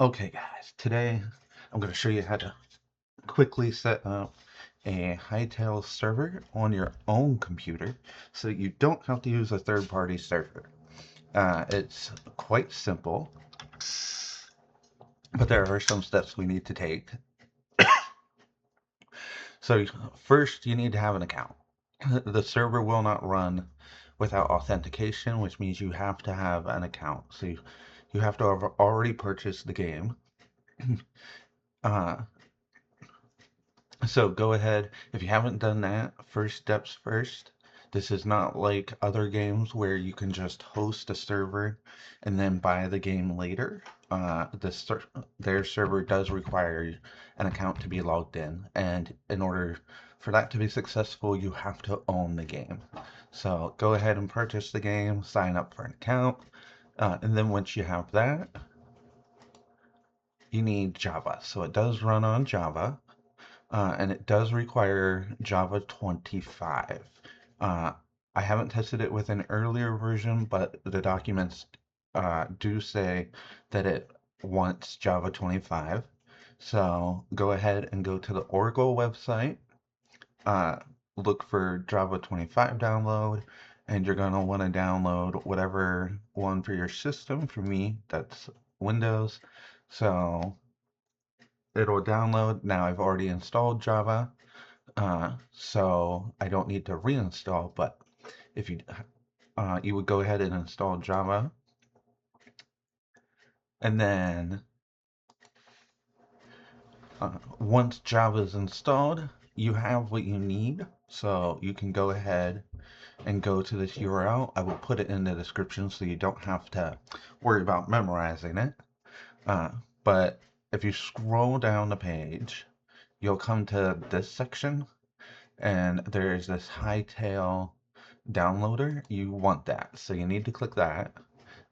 Okay guys, today I'm going to show you how to quickly set up a Hytale server on your own computer so you don't have to use a third-party server. It's quite simple, but there are some steps we need to take. So first you need to have an account. The server will not run without authentication, which means you have to have an account. So you have to have already purchased the game. Uh, So go ahead, if you haven't done that, first steps first. This is not like other games where you can just host a server and then buy the game later. Their server does require an account to be logged in, and in order for that to be successful, you have to own the game. So go ahead and purchase the game, sign up for an account, and then once you have that, you need Java. So it does run on Java. And it does require Java 25. Uh, I haven't tested it with an earlier version, but the documents do say that it wants Java 25. So go ahead and go to the Oracle website, uh, look for Java 25 download, and you're going to want to download whatever one for your system. For me, that's Windows. So it'll download. Now I've already installed Java. So I don't need to reinstall, but if you would go ahead and install Java, and then once Java is installed, you have what you need. So you can go ahead and go to this URL. I will put it in the description so you don't have to worry about memorizing it. Uh, but if you scroll down the page, you'll come to this section, and there's this Hytale downloader. You want that, so you need to click that,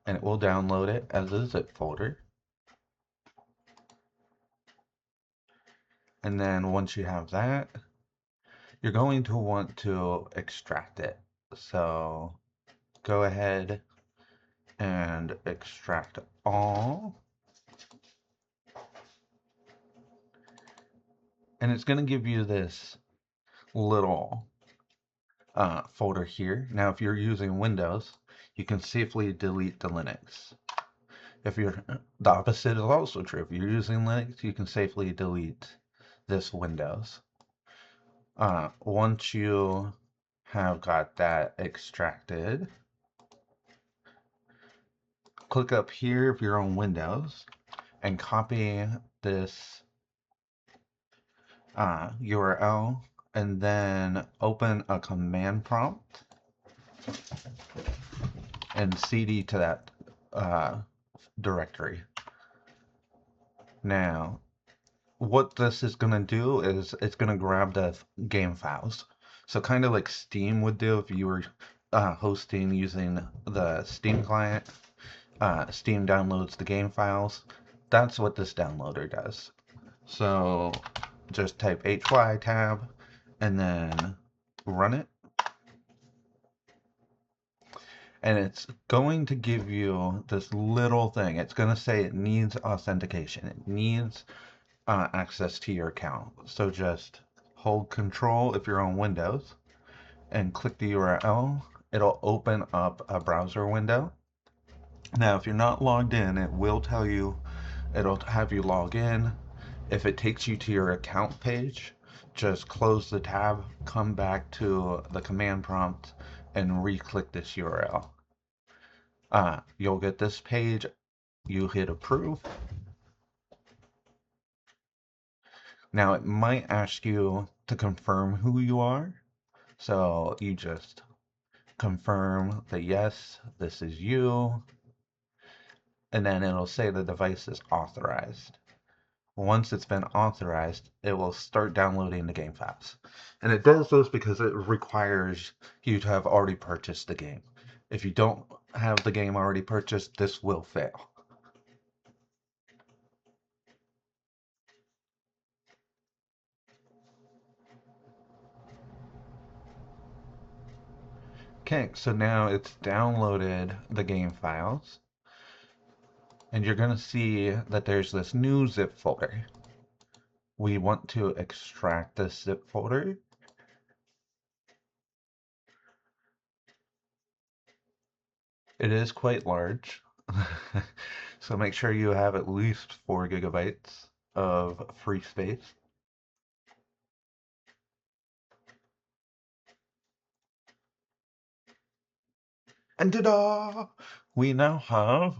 and it will download it as a zip folder. And then once you have that, you're going to want to extract it. So go ahead and extract all, and it's going to give you this little folder here. Now if you're using Windows, you can safely delete the Linux. If you're The opposite is also true. If you're using Linux, you can safely delete this Windows. Once you have got that extracted, click up here if you're on Windows and copy this URL, and then open a command prompt and CD to that directory. Now, what this is going to do is it's going to grab the game files. So kind of like Steam would do if you were hosting using the Steam client. Steam downloads the game files. That's what this downloader does. So just type HY tab and then run it. And it's going to give you this little thing. It's going to say it needs authentication. It needs access to your account. So just hold Control if you're on Windows and click the URL. It'll open up a browser window. Now, if you're not logged in, it will tell you, it'll have you log in. If it takes you to your account page, just close the tab, come back to the command prompt, and re-click this URL. You'll get this page. You hit approve. Now it might ask you to confirm who you are. So you just confirm that yes, this is you. And then it'll say the device is authorized. Once it's been authorized, it will start downloading the game files. And it does this because it requires you to have already purchased the game. If you don't have the game already purchased, this will fail. Okay, so now it's downloaded the game files. And you're going to see that there's this new zip folder. We want to extract this zip folder. It is quite large. So make sure you have at least 4 gigabytes of free space. And ta-da! We now have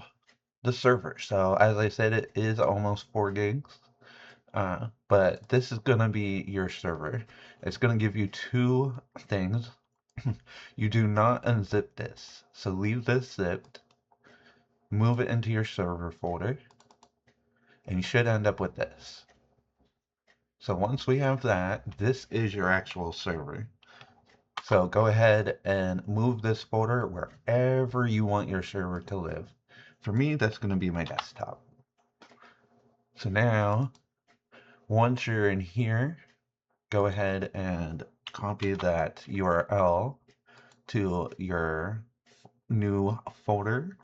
the server. So as I said, it is almost 4 gigs. But this is gonna be your server. It's gonna give you two things. You do not unzip this. So leave this zipped, move it into your server folder, and you should end up with this. So once we have that, this is your actual server. So go ahead and move this folder wherever you want your server to live. For me, that's going to be my desktop. So now, once you're in here, go ahead and copy that URL to your new folder,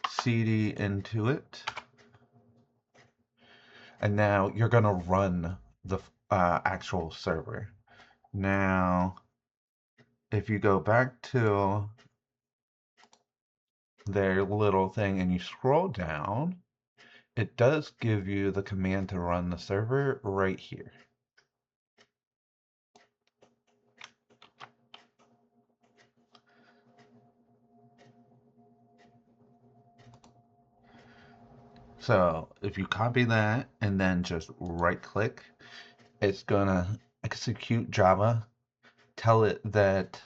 cd into it, and now you're going to run the actual server. Now, if you go back to their little thing and you scroll down, it does give you the command to run the server right here. So if you copy that and then just right click, it's gonna execute Java, tell it that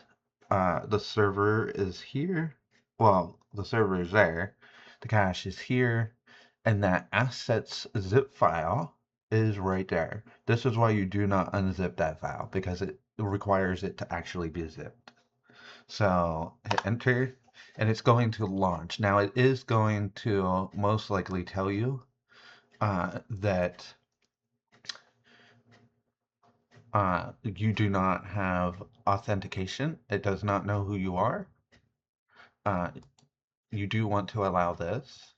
the server is here. Well, the server is there, the cache is here, and that assets zip file is right there. This is why you do not unzip that file, because it requires it to actually be zipped. So hit enter, and it's going to launch. Now it is going to most likely tell you that you do not have authentication. It does not know who you are. Uh, you do want to allow this.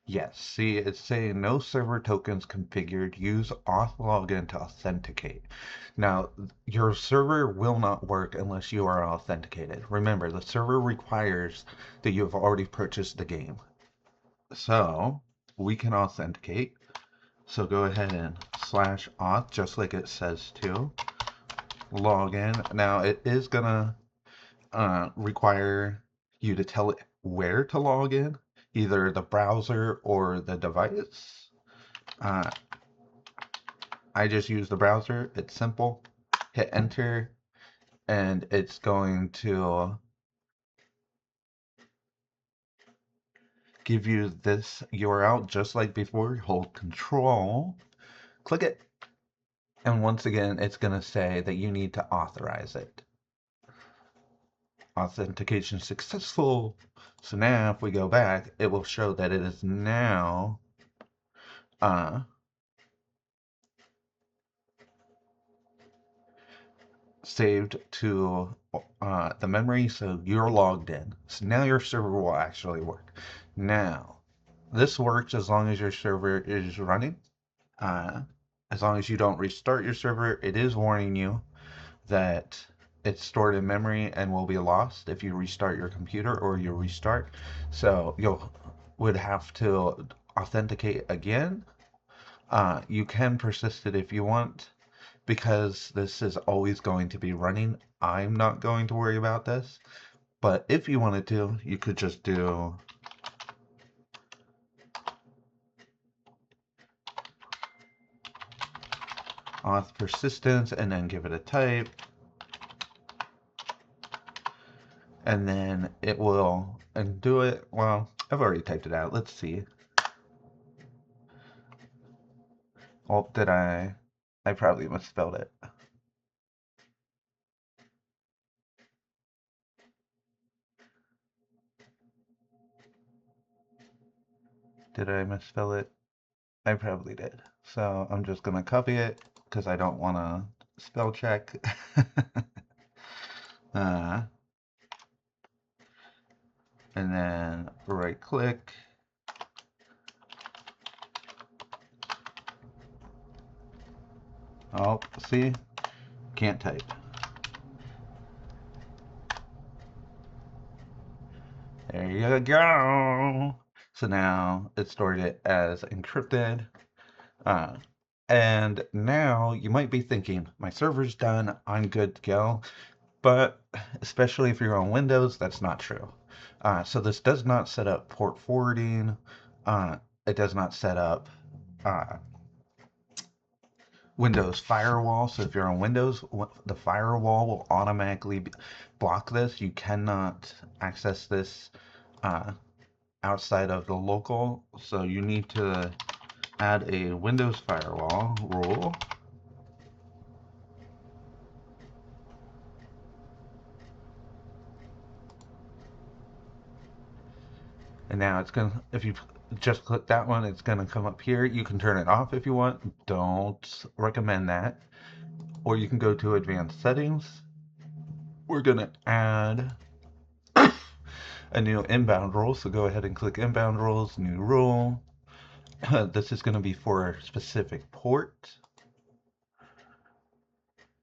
Yes, see, it's saying no server tokens configured. Use auth login to authenticate. Now, your server will not work unless you are authenticated. Remember, the server requires that you have already purchased the game. So, we can authenticate. So go ahead and /auth, just like it says to. Log in. Now, it is gonna require you to tell it where to log in, either the browser or the device. Uh, I just use the browser. It's simple. Hit enter, and it's going to give you this URL just like before. Hold control, click it, and once again, it's going to say that you need to authorize it. Authentication successful. So now if we go back, it will show that it is now saved to the memory, so you're logged in. So now your server will actually work. Now, this works as long as your server is running. As long as you don't restart your server, it is warning you that it's stored in memory and will be lost if you restart your computer or you restart. So you'll would have to authenticate again. You can persist it if you want, because this is always going to be running. I'm not going to worry about this, but if you wanted to, you could just do auth persistence and then give it a type, and then it will undo it. Well, I've already typed it out. Let's see. Oh, did I? I probably misspelled it. Did I misspell it? I probably did. So I'm just going to copy it because I don't want to spell check. uh, and then right click, Oh, see? Can't type. There you go. So now it's stored it as encrypted. Uh, and now you might be thinking, my server's done, I'm good to go. But especially if you're on Windows, that's not true. So this does not set up port forwarding. Uh, it does not set up uh, Windows firewall. So if you're on Windows, the firewall will automatically block this. You cannot access this uh, outside of the local. So you need to add a Windows firewall rule. And now it's gonna, if you just click that one, it's gonna come up here. You can turn it off if you want. Don't recommend that. Or you can go to advanced settings. We're gonna add a new inbound rule. So go ahead and click inbound rules, new rule. This is gonna be for a specific port.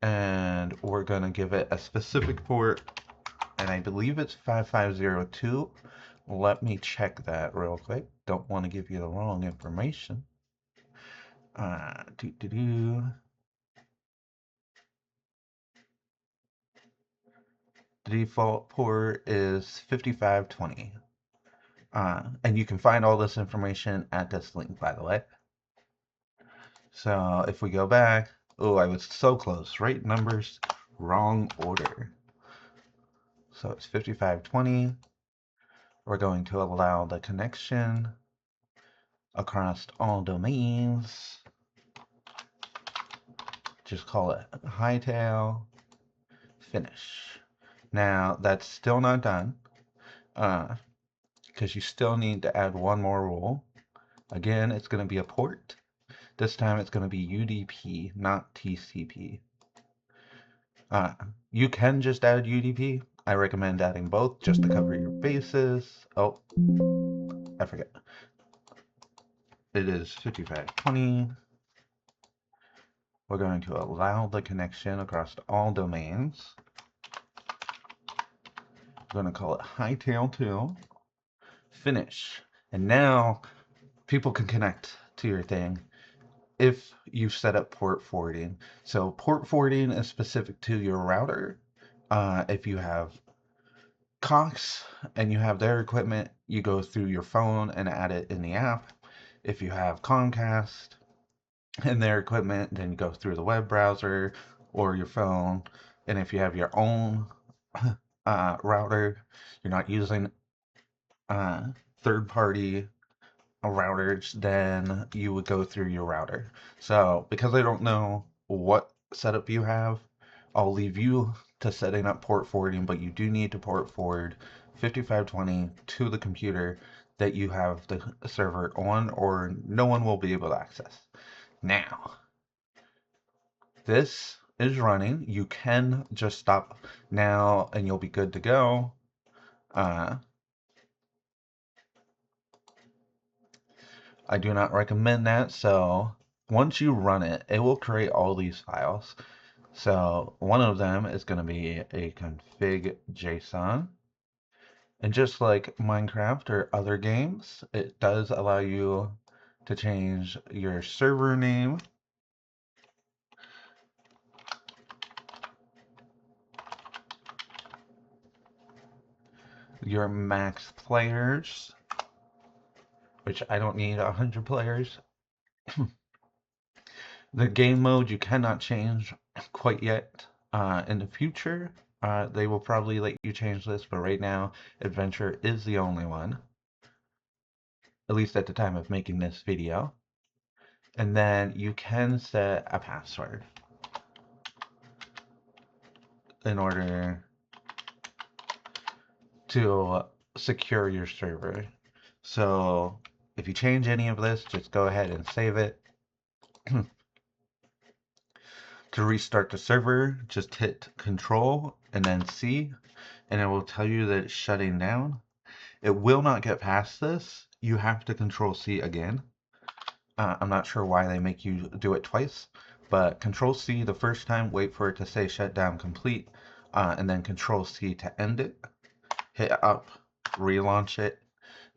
And we're gonna give it a specific port, and I believe it's 5502. Let me check that real quick. Don't want to give you the wrong information. The default port is 5520. And you can find all this information at this link, by the way. So if we go back, oh, I was so close. Right numbers, wrong order. So it's 5520. We're going to allow the connection across all domains. Just call it Hytale. Finish. Now that's still not done, because you still need to add one more rule. Again, it's going to be a port. This time it's going to be UDP, not TCP. You can just add UDP. I recommend adding both just to cover your bases. Oh, I forget. It is 5520. We're going to allow the connection across all domains. I'm going to call it Hytale 2. Finish. And now people can connect to your thing if you've set up port forwarding. So port forwarding is specific to your router. If you have Cox and you have their equipment, you go through your phone and add it in the app. If you have Comcast and their equipment, then you go through the web browser or your phone. And if you have your own router, you're not using third-party routers, then you would go through your router. So because I don't know what setup you have, I'll leave you to setting up port forwarding, but you do need to port forward 5520 to the computer that you have the server on, or no one will be able to access. Now, this is running. You can just stop now and you'll be good to go. I do not recommend that. So once you run it, it will create all these files. So one of them is going to be a config JSON. And just like Minecraft or other games, it does allow you to change your server name, your max players, which I don't need 100 players. The game mode you cannot change quite yet. In the future, they will probably let you change this, but right now, adventure is the only one, at least at the time of making this video. And then you can set a password in order to secure your server. So if you change any of this, just go ahead and save it. To restart the server, just hit Control and then C, and it will tell you that it's shutting down. It will not get past this. You have to Control C again. I'm not sure why they make you do it twice, but Control C the first time, wait for it to say shutdown complete, and then Control C to end it. Hit up, relaunch it,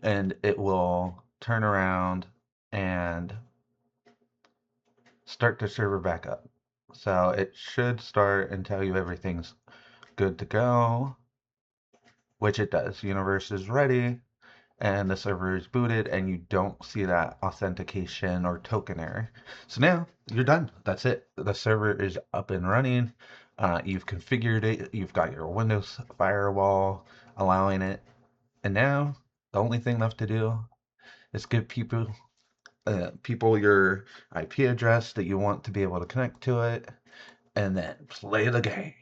and it will turn around and start the server back up. So it should start and tell you everything's good to go, which it does. Universe is ready and the server is booted, and you don't see that authentication or token error. So now you're done. That's it. The server is up and running. You've configured it. You've got your Windows firewall allowing it. And now the only thing left to do is give people your IP address that you want to be able to connect to it, and then play the game.